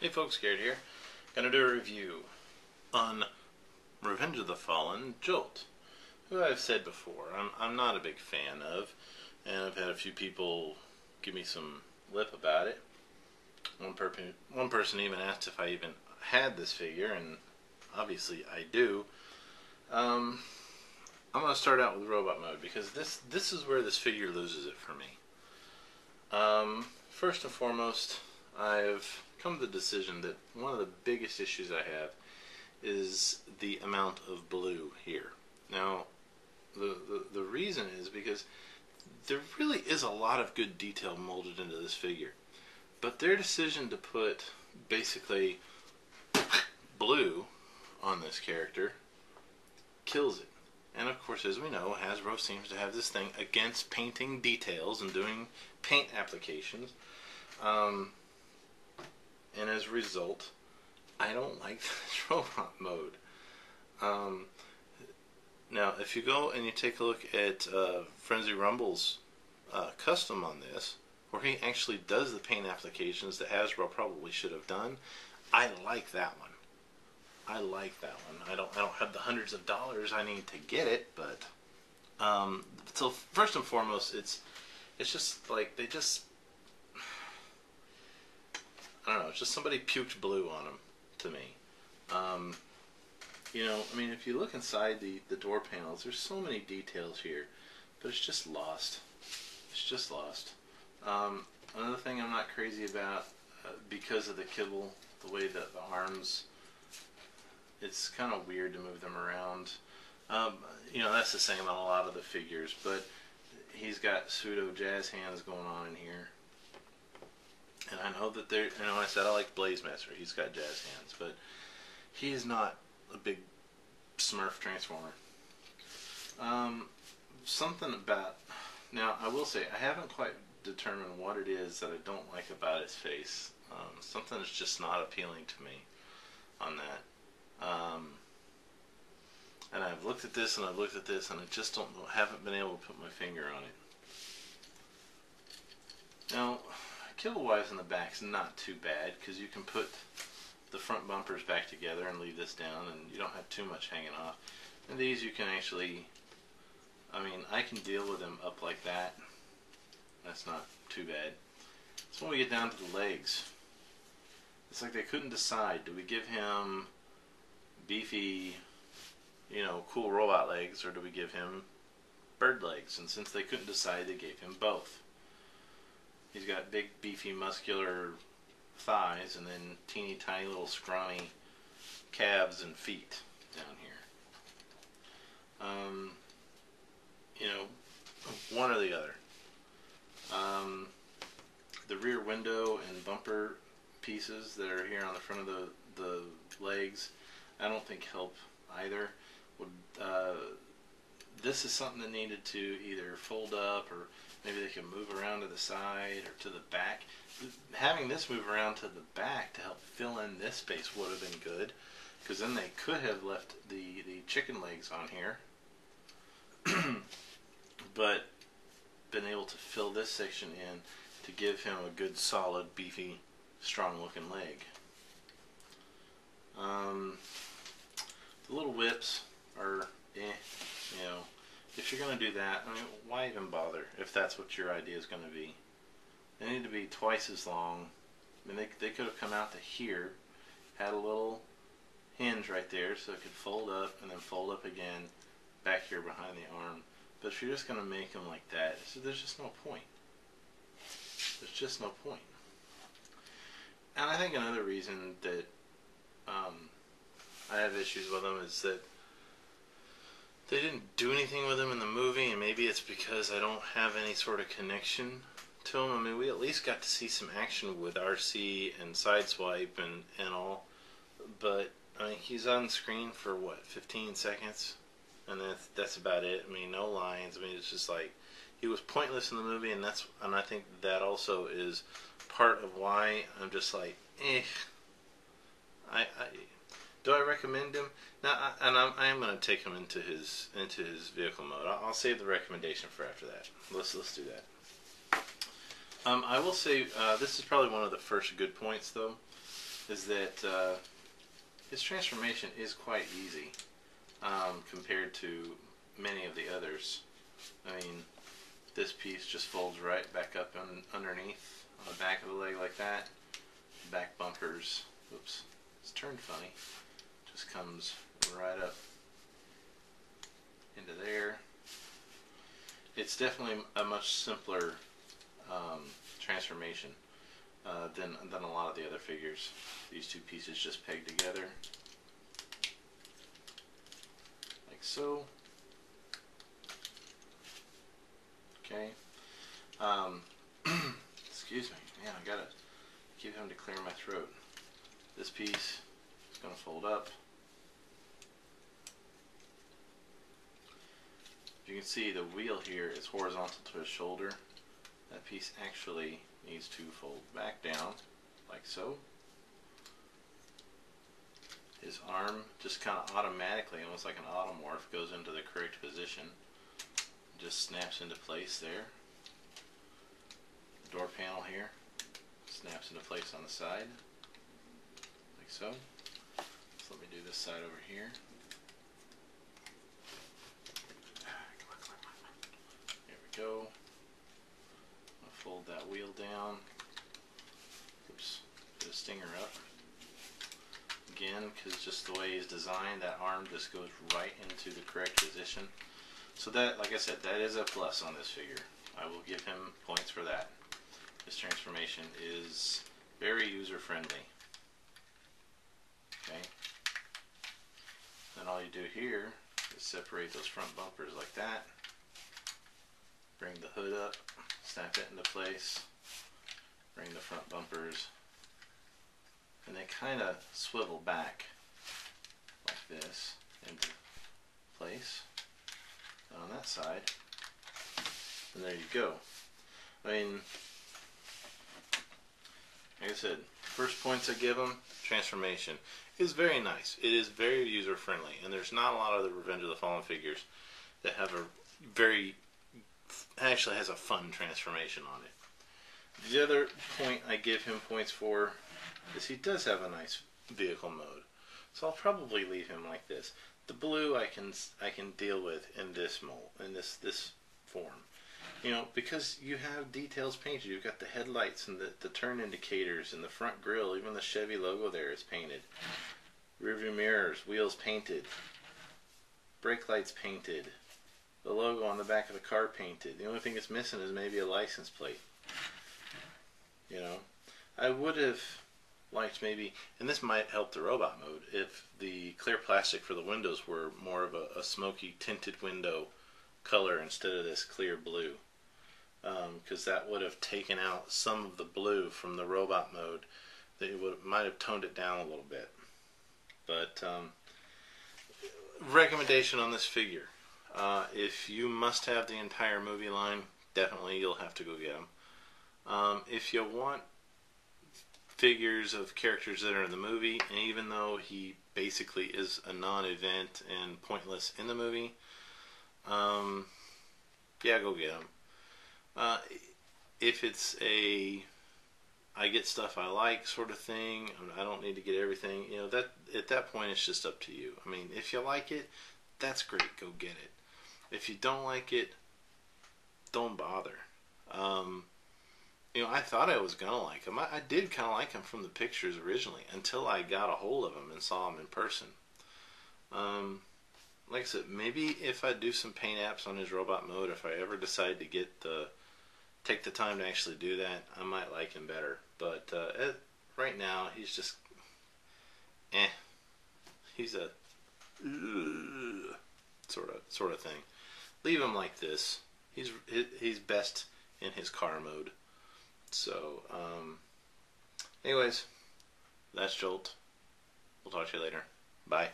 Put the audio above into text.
Hey folks, Garrett here. Gonna do a review on Revenge of the Fallen Jolt, who I've said before I'm not a big fan of, and I've had a few people give me some lip about it. One person even asked if I even had this figure, and obviously I do. I'm gonna start out with robot mode because this is where this figure loses it for me. First and foremost, I've come to the decision that one of the biggest issues I have is the amount of blue here. Now, the reason is because there really is a lot of good detail molded into this figure, but their decision to put basically blue on this character kills it. And of course, as we know, Hasbro seems to have this thing against painting details and doing paint applications. And as a result, I don't like this robot mode. Now, if you go and you take a look at Frenzy Rumble's custom on this, where he actually does the paint applications that Hasbro probably should have done, I like that one. I like that one. I don't have the hundreds of dollars I need to get it, but so first and foremost, it's just like I don't know, it's just somebody puked blue on them to me. You know, I mean, if you look inside the door panels, there's so many details here, but it's just lost. It's just lost. Another thing I'm not crazy about, because of the kibble, the way that the arms, it's kind of weird to move them around. You know, that's the same on a lot of the figures, but he's got pseudo jazz hands going on in here. And I know that you know, I said I like Blaze Master, he's got jazz hands, but he is not a big Smurf Transformer. Something about, now I will say, I haven't quite determined what it is that I don't like about his face. Something is just not appealing to me on that. And I've looked at this and I've looked at this and I just haven't been able to put my finger on it. Now, kibble wise in the back's not too bad because you can put the front bumpers back together and leave this down and you don't have too much hanging off. And these you can actually, I mean, I can deal with them up like that. That's not too bad. So when we get down to the legs, it's like they couldn't decide. Do we give him beefy, you know, cool robot legs, or do we give him bird legs? And since they couldn't decide, they gave him both. He's got big, beefy, muscular thighs and then teeny tiny little scrawny calves and feet down here. You know, one or the other. The rear window and bumper pieces that are here on the front of the legs, I don't think help either. This is something that needed to either fold up, or maybe they can move around to the side or to the back. Having this move around to the back to help fill in this space would have been good, because then they could have left the chicken legs on here, but been able to fill this section in to give him a good, solid, beefy, strong-looking leg. The little whips are, you know, if you're going to do that, I mean, why even bother if that's what your idea is going to be? They need to be twice as long. I mean, they could have come out to here, had a little hinge right there so it could fold up and then fold up again back here behind the arm. But if you're just going to make them like that, there's just no point. There's just no point. And I think another reason that I have issues with them is that they didn't do anything with him in the movie, and maybe it's because I don't have any sort of connection to him. I mean, we at least got to see some action with RC and Sideswipe and all, but I mean, he's on screen for what, 15 seconds, and that's about it. I mean, no lines. I mean, it's just like he was pointless in the movie, and I think that also is part of why I'm just like, eh. Do I recommend him? Now, I am going to take him into his vehicle mode. I'll save the recommendation for after that. Let's do that. I will say this is probably one of the first good points, though, is that his transformation is quite easy compared to many of the others. I mean, this piece just folds right back up underneath on the back of the leg like that. Back bumpers, oops, it's turned funny, just comes right up into there. It's definitely a much simpler transformation than a lot of the other figures. These two pieces just peg together like so. Okay. Excuse me, man, I gotta keep having to clear my throat. This piece is going to fold up. You can see the wheel here is horizontal to his shoulder. That piece actually needs to fold back down like so. His arm just kind of automatically, almost like an automorph, goes into the correct position. Just snaps into place there. The door panel here snaps into place on the side like so. So let me do this side over here. There we go. I'll fold that wheel down. Oops, put a stinger up. Again, because just the way he's designed, that arm just goes right into the correct position. So that, like I said, that is a plus on this figure. I will give him points for that. This transformation is very user-friendly. Okay. Then all you do here is separate those front bumpers like that. Bring the hood up, snap it into place. Bring the front bumpers, and they kind of swivel back like this into place. And on that side, and there you go. I mean, like I said, first points I give them, transformation is very nice. It is very user friendly, and there's not a lot of the Revenge of the Fallen figures that have a very, actually has a fun transformation on it. The other point I give him points for is he does have a nice vehicle mode. So I'll probably leave him like this. The blue I can deal with in this mold, in this form. You know, because you have details painted. You've got the headlights and the turn indicators and the front grille. Even the Chevy logo there is painted. Rearview mirrors, wheels painted. Brake lights painted. The logo on the back of the car painted. The only thing that's missing is maybe a license plate. You know, I would have liked maybe, and this might help the robot mode, if the clear plastic for the windows were more of a smoky tinted window color instead of this clear blue. Because that would have taken out some of the blue from the robot mode. That might have toned it down a little bit. But recommendation on this figure: if you must have the entire movie line, definitely you'll have to go get them. If you want figures of characters that are in the movie, and even though he basically is a non-event and pointless in the movie, yeah, go get them. If it's a I get stuff I like sort of thing, I don't need to get everything, you know, that at that point it's just up to you. I mean, if you like it, that's great, go get it. If you don't like it, don't bother. You know, I thought I was gonna like him. I did kind of like him from the pictures originally until I got a hold of him and saw him in person. Like I said, maybe if I do some paint apps on his robot mode, if I ever decide to take the time to actually do that, I might like him better. But right now, he's just he's a sort of thing. Leave him like this. He's best in his car mode. So, anyways, that's Jolt. We'll talk to you later. Bye.